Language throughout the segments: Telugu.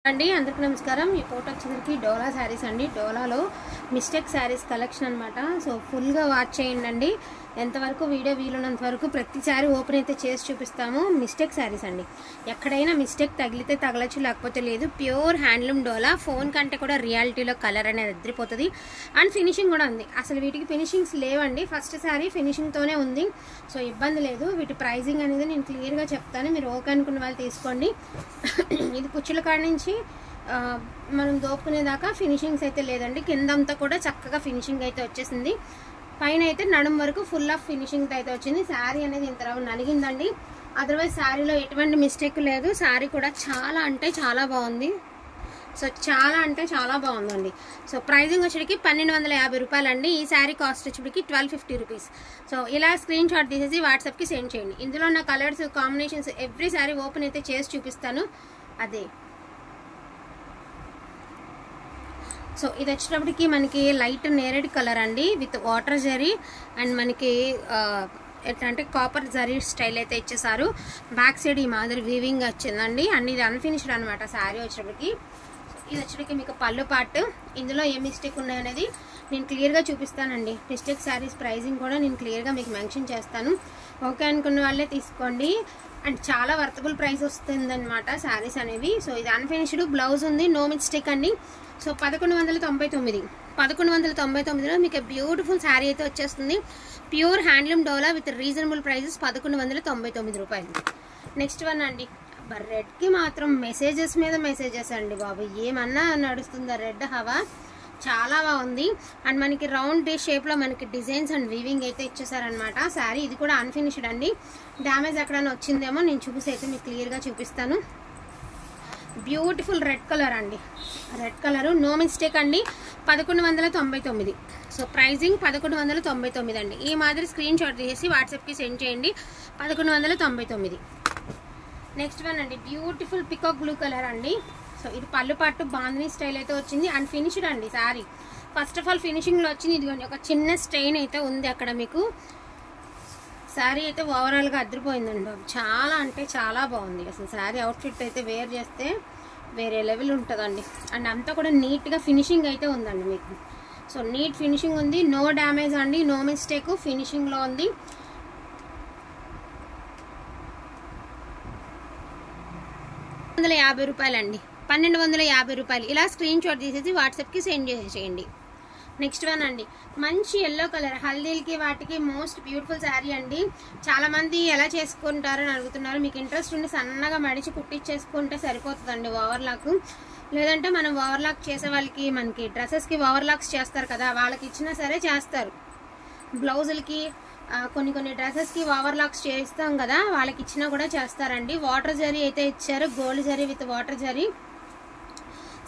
అండి అందరికీ నమస్కారం। ఈ ఫోటో వచ్చేసరికి డోలా శారీస్ అండి। డోలాలో మిస్టేక్ శారీస్ కలెక్షన్ అన్నమాట। సో ఫుల్ గా వాచ్ చేయండి। ఎంతవరకు వీడియో వీలున్నంత వరకు ప్రతి సారీ ఓపెన్ అయితే చేసి చూపిస్తాము। మిస్టేక్ శారీస్ అండి, ఎక్కడైనా మిస్టేక్ తగిలితే తగలచ్చు, లేకపోతే లేదు। ప్యూర్ హ్యాండ్లూమ్ డోలా, ఫోన్ కంటే కూడా రియాలిటీలో కలర్ అనేది అదిరిపోతుంది। అండ్ ఫినిషింగ్ కూడా ఉంది, అసలు వీటికి ఫినిషింగ్స్ లేవండి। ఫస్ట్ సారీ ఫినిషింగ్ తోనే ఉంది, సో ఇబ్బంది లేదు। వీటి ప్రైజింగ్ అనేది నేను క్లియర్ గా చెప్తాను, మీరు ఓకే అనుకున్న వాళ్ళు తీసుకోండి। ఇది కుచ్చుల కాడ నుంచి మనం దోపుకునేదాకా ఫినిషింగ్స్ అయితే లేదండి। కిందంతా కూడా చక్కగా ఫినిషింగ్ అయితే వచ్చేసింది, పైన అయితే నడుం వరకు ఫుల్ ఆఫ్ ఫినిషింగ్ అయితే వచ్చింది। శారీ అనేది ఇంత నలిగిందండి, అదర్వైజ్ శారీలో ఎటువంటి మిస్టేక్ లేదు। శారీ కూడా చాలా అంటే చాలా బాగుంది, సో చాలా అంటే చాలా బాగుందండి। సో ప్రైజింగ్ వచ్చేటికి 1250 రూపాయలు అండి। ఈ శారీ కాస్ట్ వచ్చేటికి 1250 రూపీస్। సో ఇలా స్క్రీన్ షాట్ తీసేసి వాట్సాప్కి సెండ్ చేయండి। ఇందులో నా colours combinations every sari open అయితే చేసి చూపిస్తాను। అదే సో ఇది వచ్చేటప్పటికి మనకి లైట్ నేరేడ్ కలర్ అండి, విత్ వాటర్ జరీ అండ్ మనకి ఎట్లా అంటే కాపర్ జరీ స్టైల్ అయితే ఇచ్చేసారు। బ్యాక్ సైడ్ ఈ మాదిరి వీవింగ్ వచ్చిందండి, అండ్ ఇది అన్ఫినిష్డ్ అనమాట శారీ వచ్చేటప్పటికి। ఇది వచ్చేటప్పటికి మీకు పళ్ళు పార్ట్, ఇందులో ఏ మిస్టేక్ ఉన్నాయనేది నేను క్లియర్గా చూపిస్తానండి। మిస్టేక్ శారీస్ ప్రైజింగ్ కూడా నేను క్లియర్గా మీకు మెన్షన్ చేస్తాను, ఓకే అనుకున్న వాళ్ళే తీసుకోండి। అండ్ చాలా వర్తబుల్ ప్రైస్ వస్తుందన్నమాట శారీస్ అనేవి। సో ఇది అన్ఫినిష్డ్, బ్లౌజ్ ఉంది, నో మిస్టేక్ అండి। సో 1199లో మీకు బ్యూటిఫుల్ శారీ అయితే వచ్చేస్తుంది। Pure handloom dola with reasonable prices 1199 రూపాయలు। నెక్స్ట్ వన్ అండి, రెడ్కి మాత్రం మెసేజెస్ మీద మెసేజెస్ అండి బాబు, ఏమన్నా నడుస్తుందా రెడ్ హవా, చాలా బాగుంది। అండ్ మనకి రౌండ్ షేప్లో మనకి డిజైన్స్ అండ్ వీవింగ్ అయితే ఇచ్చేసారనమాట శారీ। ఇది కూడా అన్ఫినిష్డ్ అండి, డ్యామేజ్ ఎక్కడైనా వచ్చిందేమో నేను చూసి అయితే మీకు క్లియర్గా చూపిస్తాను। బ్యూటిఫుల్ రెడ్ కలర్ అండి, రెడ్ కలరు నో మిస్టేక్ అండి, 1199। సో ప్రైజింగ్ 1199 అండి। ఈ మాదిరి స్క్రీన్ షాట్ తీసి వాట్సాప్కి సెండ్ చేయండి, 1199। నెక్స్ట్ వన్ అండి, బ్యూటిఫుల్ పికాక్ బ్లూ కలర్ అండి। సో ఇది పళ్ళు పట్టు బాందిని స్టైల్ అయితే వచ్చింది, అండ్ ఫినిష్డ్ అండి శారీ। ఫస్ట్ ఆఫ్ ఆల్ ఫినిషింగ్లో వచ్చింది, ఇదిగోండి ఒక చిన్న స్ట్రెయిన్ అయితే ఉంది అక్కడ మీకు। శారీ అయితే ఓవరాల్గా అదిరిపోయిందండి బాబు, చాలా అంటే చాలా బాగుంది అసలు శారీ। అవుట్ఫిట్ అయితే వేర్ చేస్తే వేరే లెవెల్ ఉంటుందండి, అండ్ అంతా కూడా నీట్గా ఫినిషింగ్ అయితే ఉందండి మీకు। సో నీట్ ఫినిషింగ్ ఉంది, నో డ్యామేజ్ అండి, నో మిస్టేక్, ఫినిషింగ్లో ఉంది। రూపాయలు అండి, 1250 రూపాయలు। ఇలా స్క్రీన్ షాట్ తీసేసి వాట్సాప్కి సెండ్ చేసేయండి। నెక్స్ట్ వన్ అండి, మంచి ఎల్లో కలర్, హల్దీలకి వాటికి మోస్ట్ బ్యూటిఫుల్ శారీ అండి। చాలామంది ఎలా చేసుకుంటారని అడుగుతున్నారు, మీకు ఇంట్రెస్ట్ ఉండి సన్నగా మడిచి కుట్టించేసుకుంటే సరిపోతుందండి ఓవర్లాక్, లేదంటే మనం ఓవర్లాక్ చేసే వాళ్ళకి మనకి డ్రెస్సెస్కి ఓవర్లాక్స్ చేస్తారు కదా, వాళ్ళకి ఇచ్చినా సరే చేస్తారు। బ్లౌజులకి కొన్ని డ్రెస్సెస్కి ఓవర్లాక్స్ చేస్తాం కదా, వాళ్ళకి ఇచ్చినా కూడా చేస్తారండి। వాటర్ జరీ అయితే ఇచ్చారు, gold zari with water zari.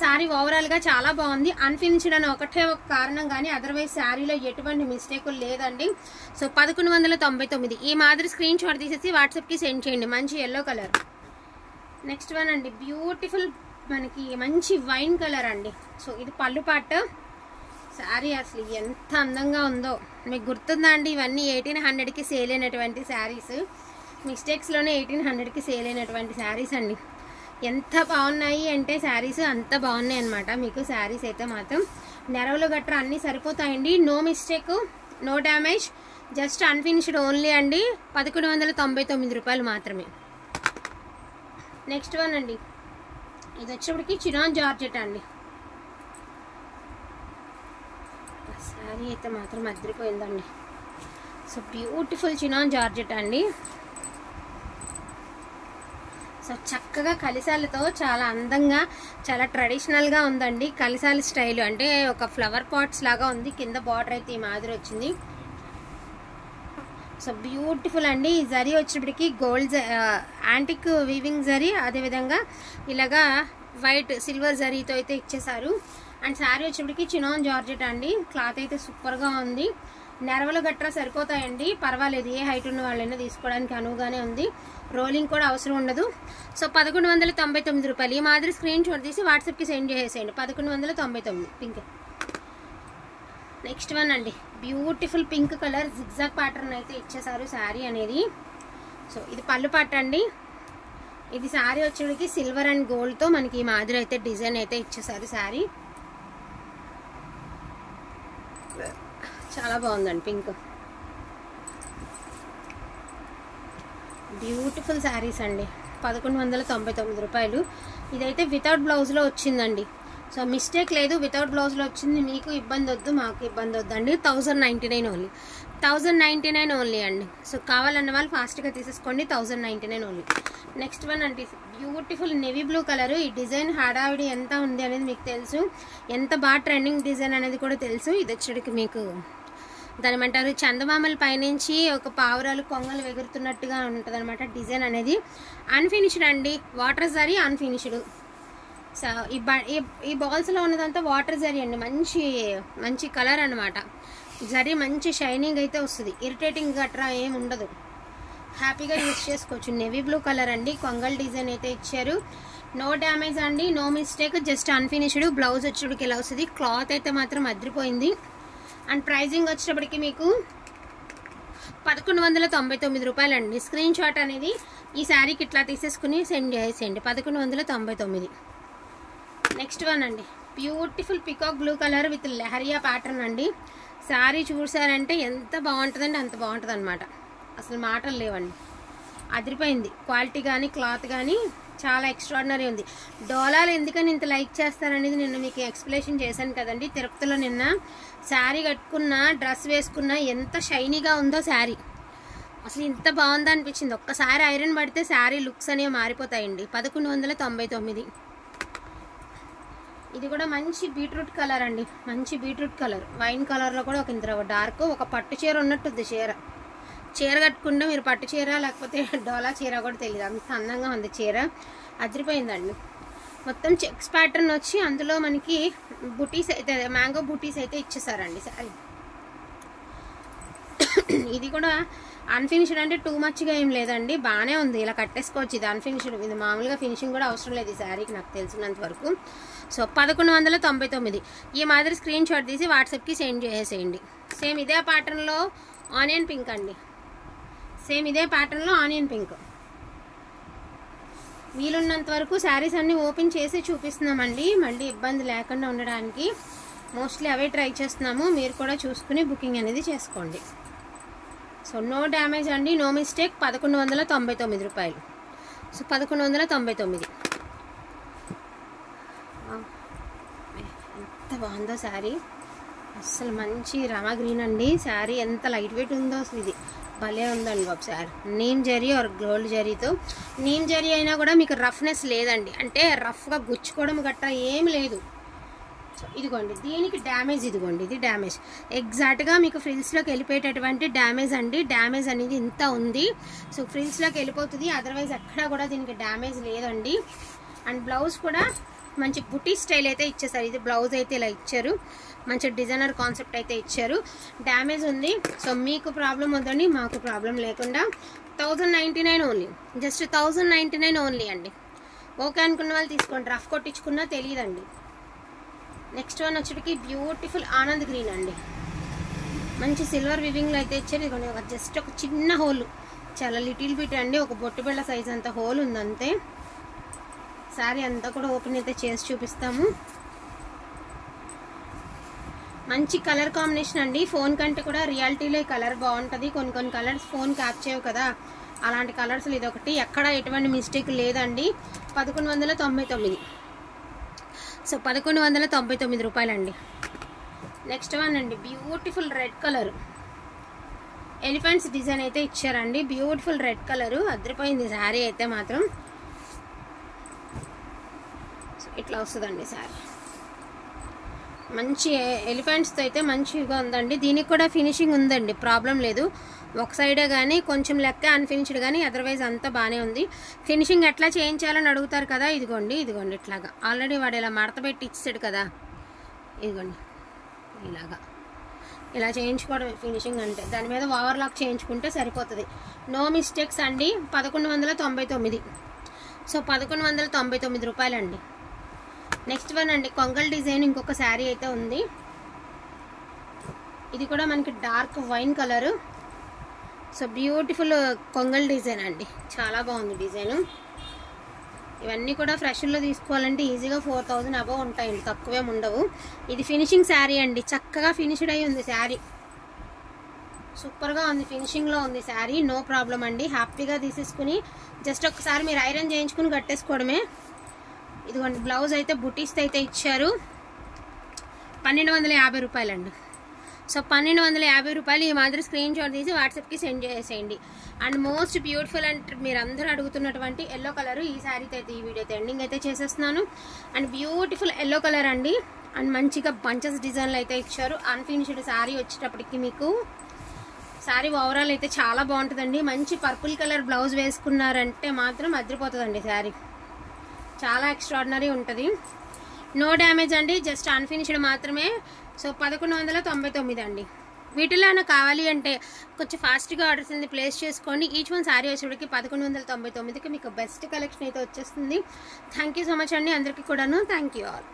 Sari ఓవరాల్గా చాలా బాగుంది, అన్ఫినిష్డ్ అని ఒకటే ఒక కారణం కానీ అదర్వైజ్ శారీలో ఎటువంటి మిస్టేకులు లేదండి। సో 1199। ఈ మాదిరి స్క్రీన్ షాట్ తీసేసి వాట్సాప్కి సెండ్ చేయండి, మంచి ఎల్లో కలర్। నెక్స్ట్ వన్ అండి, బ్యూటిఫుల్ మనకి మంచి వైన్ కలర్ అండి। సో ఇది పళ్ళు పాట, శారీ అసలు ఎంత అందంగా ఉందో మీకు గుర్తుందా అండి, ఇవన్నీ 1800కి సేల్ అయినటువంటి శారీస్, మిస్టేక్స్లోనే 1800కి సేల్ అయినటువంటి శారీస్ అండి। ఎంత బాగున్నాయి అంటే శారీస్ అంత బాగున్నాయి అనమాట మీకు। శారీస్ అయితే మాత్రం నెరవలు గట్రా అన్నీ సరిపోతాయండి, no mistake, no damage, just unfinished only అండి, 1199 రూపాయలు మాత్రమే। నెక్స్ట్ వన్ అండి, ఇది వచ్చేప్పటికి చినాన్ జార్జెట్ అండి, శారీ అయితే మాత్రం అదిరిపోయిందండి। సో బ్యూటిఫుల్ చినాన్ జార్జెట్ అండి। సో చక్కగా కలిసాలతో చాలా అందంగా చాలా ట్రెడిషనల్గా ఉందండి, కలిసాల స్టైల్ అంటే ఒక ఫ్లవర్ పాట్స్ లాగా ఉంది, కింద బార్డర్ అయితే ఈ మాదిరి వచ్చింది। సో బ్యూటిఫుల్ అండి, ఈ జరీ వచ్చేప్పటికి గోల్డ్ యాంటిక్ వీవింగ్ జరీ, అదేవిధంగా ఇలాగా వైట్ సిల్వర్ జరీతో అయితే ఇచ్చేసారు। అండ్ శారీ వచ్చేప్పటికి చినాన్ జార్జెట్ అండి, క్లాత్ అయితే సూపర్గా ఉంది, నెరవలు గట్రా సరిపోతాయండి, పర్వాలేదు, ఏ హైట్ ఉన్న వాళ్ళైనా తీసుకోవడానికి అనువుగానే ఉంది, రోలింగ్ కూడా అవసరం ఉండదు। సో 1199 రూపాయలు। ఈ మాదిరి స్క్రీన్ షాట్ తీసి వాట్సాప్కి సెండ్ చేసేయండి, 1199 పింక్। నెక్స్ట్ వన్ అండి, beautiful pink colour zigzag pattern అయితే ఇచ్చేసారు శారీ అనేది। సో ఇది పళ్ళు పాట అండి, ఇది శారీ వచ్చేటికి సిల్వర్ అండ్ గోల్డ్తో మనకి ఈ మాదిరి అయితే డిజైన్ అయితే ఇచ్చేసారు. శారీ చాలా బాగుందండి. పింక్ బ్యూటిఫుల్ శారీస్ అండి. 1199 రూపాయలు. ఇదైతే వితౌట్ బ్లౌజ్లో వచ్చిందండి. సో మిస్టేక్ లేదు, వితౌట్ బ్లౌజ్లో వచ్చింది. మీకు ఇబ్బంది వద్దు, మాకు ఇబ్బంది వద్దండి. 1099 ఓన్లీ, 1099 ఓన్లీ అండి. సో కావాలన్న వాళ్ళు ఫాస్ట్గా తీసేసుకోండి. 1099 ఓన్లీ. నెక్స్ట్ వన్ అంటే బ్యూటిఫుల్ నేవీ బ్లూ కలర్. ఈ డిజైన్ హడావిడి ఎంత ఉంది అనేది మీకు తెలుసు, ఎంత బాగా ట్రెండింగ్ డిజైన్ అనేది కూడా తెలుసు. ఇది వచ్చేటికి మీకు దాని ఏమంటారు, చందమామల పైనుంచి ఒక పావురాలు కొంగలు ఎగురుతున్నట్టుగా ఉంటుంది అనమాట డిజైన్ అనేది. అన్ఫినిష్డ్ అండి, వాటర్ జరీ అన్ఫినిష్డ్. సో ఈ బాల్స్లో ఉన్నదంతా వాటర్ జరీ అండి. మంచి కలర్ అనమాట. జరీ మంచి షైనింగ్ అయితే వస్తుంది, ఇరిటేటింగ్ గట్రా ఏమి ఉండదు, హ్యాపీగా యూజ్ చేసుకోవచ్చు. నేవీ బ్లూ కలర్ అండి, కొంగల్ డిజైన్ అయితే ఇచ్చారు. నో డ్యామేజ్ అండి, no mistake, just unfinished. Blouse వచ్చేటికి ఇలా వస్తుంది. క్లాత్ అయితే మాత్రం అదిరిపోయింది. అండ్ ప్రైజింగ్ వచ్చేటప్పటికి మీకు 1199 రూపాయలు అండి. స్క్రీన్ షాట్ అనేది ఈ శారీకి ఇట్లా తీసేసుకుని సెండ్ చేసేయండి. 1199. నెక్స్ట్ వన్ అండి, beautiful peacock blue colour with leheriya pattern అండి. శారీ చూసారంటే ఎంత బాగుంటుందండి, అంత బాగుంటుంది అనమాట. అసలు మాటలు లేవండి, అదిరిపోయింది. క్వాలిటీ కానీ క్లాత్ కానీ చాలా ఎక్స్ట్రాడినరీ ఉంది. డోలాలు ఎందుకని ఇంత లైక్ చేస్తారనేది నిన్న మీకు ఎక్స్ప్లెనేషన్ చేశాను కదండి. తిరుపతిలో నిన్న శారీ కట్టుకున్న, డ్రెస్ వేసుకున్న ఎంత షైనీగా ఉందో శారీ. అసలు ఇంత బాగుందా అనిపించింది. ఒక్కసారి ఐరన్ పడితే శారీ లుక్స్ అనేవి మారిపోతాయండి. 1199. ఇది కూడా మంచి బీట్రూట్ కలర్ అండి, మంచి బీట్రూట్ కలర్. వైన్ కలర్లో కూడా ఒక ఇంత డార్క్, ఒక పట్టు చీర ఉన్నట్టుంది. చీర కట్టుకుంటే మీరు పట్టు చీర లేకపోతే డోలా చీర కూడా తెలియదు, అంత అందంగా ఉంది చీర. అదిరిపోయిందండి. మొత్తం చెక్స్ ప్యాటర్న్ వచ్చి అందులో మనకి బుటీస్ అయితే, మ్యాంగో బుటీస్ అయితే ఇచ్చేసారండి శారీ. ఇది కూడా అన్ఫినిష్డ్ అంటే టూ మచ్గా ఏం లేదండి, బాగానే ఉంది. ఇలా కట్టేసుకోవచ్చు. ఇది అన్ఫినిష్డ్, ఇది మామూలుగా ఫినిషింగ్ కూడా అవసరం లేదు ఈ శారీకి నాకు తెలిసినంత వరకు. సో 1199. ఈ మాదిరి స్క్రీన్ షాట్ తీసి వాట్సాప్కి సెండ్ చేసేయండి. సేమ్ ఇదే ప్యాటర్న్లో ఆనియన్ పింక్ అండి, సేమ్ ఇదే ప్యాటర్న్లో ఆనియన్ పింక్. వీలున్నంత వరకు శారీస్ అన్నీ ఓపెన్ చేసి చూపిస్తున్నామండి, మళ్ళీ ఇబ్బంది లేకుండా ఉండడానికి. మోస్ట్లీ అవే ట్రై చేస్తున్నాము, మీరు కూడా చూసుకుని బుకింగ్ అనేది చేసుకోండి. సో నో డ్యామేజ్ అండి, నో మిస్టేక్. 1199 రూపాయలు. సో 1199. ఎంత బాగుందో శారీ, అసలు మంచి రామా గ్రీన్ అండి. శారీ ఎంత లైట్ వెయిట్ ఉందో అసలు, ఇది భలే ఉందండి బాబు saree. Neem zari or gold జరీతో. నీమ్ జరీ అయినా కూడా మీకు రఫ్నెస్ లేదండి, అంటే రఫ్గా గుచ్చుకోవడం గట్రా ఏమి లేదు. సో ఇదిగోండి, దీనికి డ్యామేజ్, ఇదిగోండి ఇది డ్యామేజ్. ఎగ్జాక్ట్గా మీకు ఫ్రిల్స్లోకి వెళ్ళిపోయేటటువంటి డ్యామేజ్ అండి. డ్యామేజ్ అనేది ఇంత ఉంది. సో ఫ్రిల్స్లోకి వెళ్ళిపోతుంది, అదర్వైజ్ ఎక్కడా కూడా దీనికి డ్యామేజ్ లేదండి. అండ్ బ్లౌజ్ కూడా మంచి బుటీ స్టైల్ అయితే ఇచ్చేసారు. ఇది బ్లౌజ్ అయితే ఇలా ఇచ్చారు, మంచి డిజైనర్ కాన్సెప్ట్ అయితే ఇచ్చారు. డ్యామేజ్ ఉంది, సో మీకు ప్రాబ్లం వద్దండి, మాకు ప్రాబ్లం లేకుండా 1099 ఓన్లీ, జస్ట్ 1099 ఓన్లీ అండి. ఓకే అనుకున్న వాళ్ళు తీసుకోండి, రఫ్ కొట్టించుకున్నా తెలియదండి. నెక్స్ట్ వన్ వచ్చేటికి బ్యూటిఫుల్ ఆనంద్ గ్రీన్ అండి. మంచి సిల్వర్ వివింగ్లో అయితే ఇచ్చారు. ఇదిగోండి, ఒక జస్ట్ ఒక చిన్న హోల్, చాలా లిటిల్ బిట్ అండి, ఒక బొట్టు బిళ్ళ సైజ్ అంత హోల్ ఉందంతే. శారీ అంతా కూడా ఓపెన్ అయితే చేసి చూపిస్తాము. మంచి కలర్ కాంబినేషన్ అండి. ఫోన్ కంటే కూడా రియాలిటీలో ఈ కలర్ బాగుంటుంది. కొన్ని కలర్స్ ఫోన్ క్యాప్చర్ కదా, అలాంటి కలర్స్ ఇదొకటి. ఎక్కడ ఎటువంటి మిస్టేక్ లేదండి. 1199. సో 1199 రూపాయలండి. నెక్స్ట్ వన్ అండి, beautiful red colour, elephants design అయితే ఇచ్చారండి. బ్యూటిఫుల్ రెడ్ కలరు, అదిరిపోయింది శారీ అయితే మాత్రం. ఇట్లా వస్తుందండి శారీ, మంచి ఎలిఫెంట్స్తో అయితే మంచిగా ఉందండి. దీనికి కూడా ఫినిషింగ్ ఉందండి, ప్రాబ్లం లేదు. ఒక సైడే కానీ కొంచెం లెక్క అన్ఫినిష్డ్ కానీ, అదర్వైజ్ అంతా బాగానే ఉంది. ఫినిషింగ్ ఎట్లా చేయించాలని అడుగుతారు కదా, ఇదిగోండి ఇట్లాగా ఆల్రెడీ వాడు ఇలా మడత పెట్టి ఇచ్చాడు కదా, ఇదిగోండి ఇలా చేయించుకోవడం ఫినిషింగ్ అంటే. దాని మీద ఓవర్లాక్ చేయించుకుంటే సరిపోతుంది. నో మిస్టేక్స్ అండి. 1199. సో 1199 రూపాయలండి. నెక్స్ట్ వన్ అండి, కొంగల్ డిజైన్ ఇంకొక శారీ అయితే ఉంది. ఇది కూడా మనకి dark wine colour. So beautiful కొంగల్ డిజైన్ అండి, చాలా బాగుంది డిజైను. ఇవన్నీ కూడా ఫ్రెష్లో తీసుకోవాలంటే ఈజీగా 4000 అబవ్ ఉంటాయండి, తక్కువేం ఉండవు. ఇది ఫినిషింగ్ శారీ అండి, చక్కగా ఫినిష్డ్ అయి ఉంది శారీ, సూపర్గా ఉంది, ఫినిషింగ్లో ఉంది శారీ. నో ప్రాబ్లం అండి, హ్యాపీగా తీసేసుకుని జస్ట్ ఒకసారి మీరు ఐరన్ చేయించుకుని కట్టేసుకోవడమే. ఇదిగోండి బ్లౌజ్ అయితే బుటీస్ అయితే ఇచ్చారు. 1250 రూపాయలండి. సో 1250 రూపాయలు. ఈ మాదిరి స్క్రీన్ షాట్ తీసి వాట్సాప్కి సెండ్ చేసేయండి. అండ్ మోస్ట్ బ్యూటిఫుల్ అండ్ మీరు అందరూ అడుగుతున్నటువంటి ఎల్లో కలర్ ఈ శారీతో అయితే ఈ వీడియో ఎండింగ్ అయితే చేసేస్తున్నాను. అండ్ బ్యూటిఫుల్ ఎల్లో కలర్ అండి. అండ్ మంచిగా బంచెస్ డిజైన్లు అయితే ఇచ్చారు. అన్ఫినిష్డ్ శారీ వచ్చేటప్పటికి మీకు శారీ ఓవరాల్ అయితే చాలా బాగుంటుందండి. మంచి పర్పుల్ కలర్ బ్లౌజ్ వేసుకున్నారంటే మాత్రం అదిరిపోతుందండి శారీ, చాలా ఎక్స్ట్రాడినరీ ఉంటుంది. నో డ్యామేజ్ అండి, జస్ట్ అన్ఫినిష్డ్ మాత్రమే. సో 1199 అండి. వీటిలో కావాలి అంటే కొంచెం ఫాస్ట్గా ఆర్డర్స్ అనేది ప్లేస్ చేసుకోండి. ఈచ్ వన్ శారీ వచ్చేటికి 1199కి మీకు బెస్ట్ కలెక్షన్ అయితే వచ్చేస్తుంది. థ్యాంక్ యూ సో మచ్ అండి అందరికీ కూడాను. Thank you all.